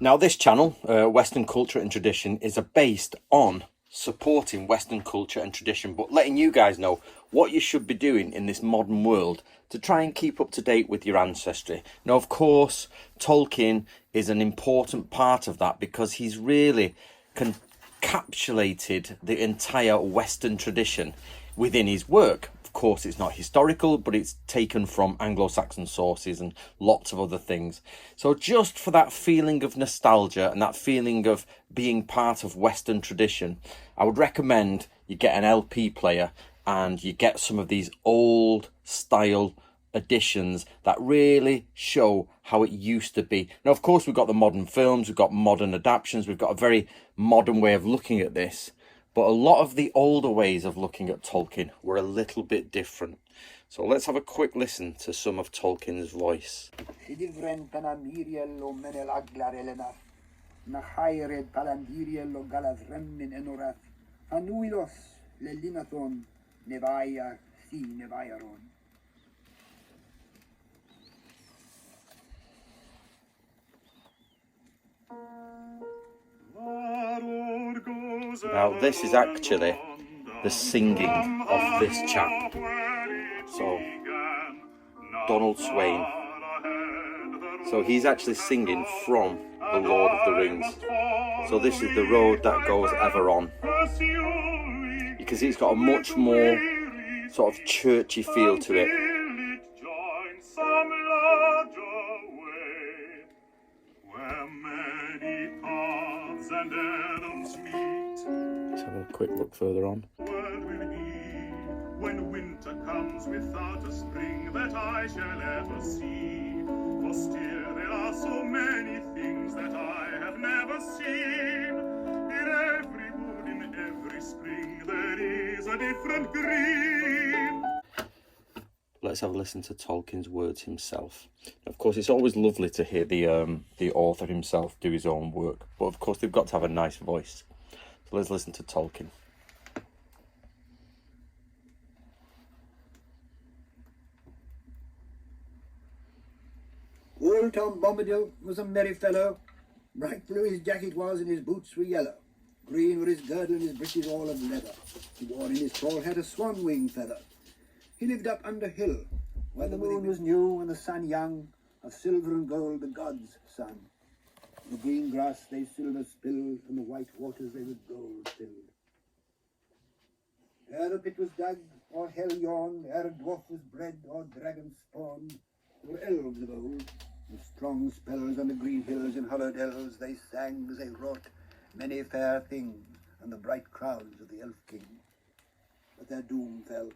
Now this channel, Western Culture and Tradition, is based on supporting Western culture and tradition, but letting you guys know what you should be doing in this modern world to try and keep up to date with your ancestry. Now, of course, Tolkien is an important part of that because he's really encapsulated the entire Western tradition within his work. Of course, it's not historical, but it's taken from Anglo-Saxon sources and lots of other things. So just for that feeling of nostalgia and that feeling of being part of Western tradition, I would recommend you get an LP player and you get some of these old style editions that really show how it used to be. Now, of course, we've got the modern films, we've got modern adaptations, we've got a very modern way of looking at this. But a lot of the older ways of looking at Tolkien were a little bit different. So let's have a quick listen to some of Tolkien's voice. Now this is actually the singing of this chap. So Donald Swain. So he's actually singing from The Lord of the Rings. So this is the road that goes ever on. Because it's got a much more sort of churchy feel to it. Let's have a quick look further on. When winter comes without a spring that I shall ever see, for still there are so many things that I have never seen. In every wood, in every spring, there is a different green. Let's have a listen to Tolkien's words himself. Of course, it's always lovely to hear the author himself do his own work, but of course they've got to have a nice voice. So let's listen to Tolkien. Old Tom Bombadil was a merry fellow. Bright blue his jacket was and his boots were yellow. Green were his girdle and his breeches all of leather. He wore in his tall hat a swan wing feather. He lived up under hill, where the moon was new and the sun young. Of silver and gold the gods sung. The green grass they silver spilled, and the white waters they with gold filled. Ere the pit was dug, or hell yawned, ere a dwarf was bred, or dragon spawned, there were elves of old, with strong spells on the green hills and hollowed dells. They sang as they wrought many fair things, and the bright crowns of the elf king. But their doom fell.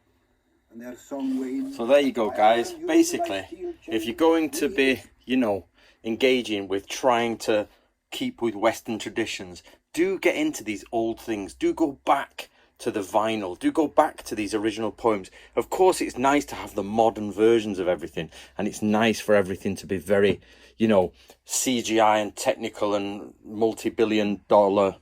So there you go, guys. Basically, if you're going to be, engaging with trying to keep with Western traditions, do get into these old things. Do go back to the vinyl. Do go back to these original poems. Of course, it's nice to have the modern versions of everything, and it's nice for everything to be very, CGI and technical and multi-billion-dollar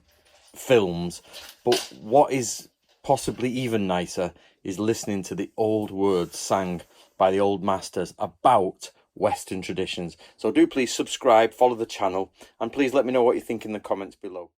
films. But what is possibly even nicer is listening to the old words sang by the old masters about Western traditions. So do please subscribe, follow the channel, and please let me know what you think in the comments below.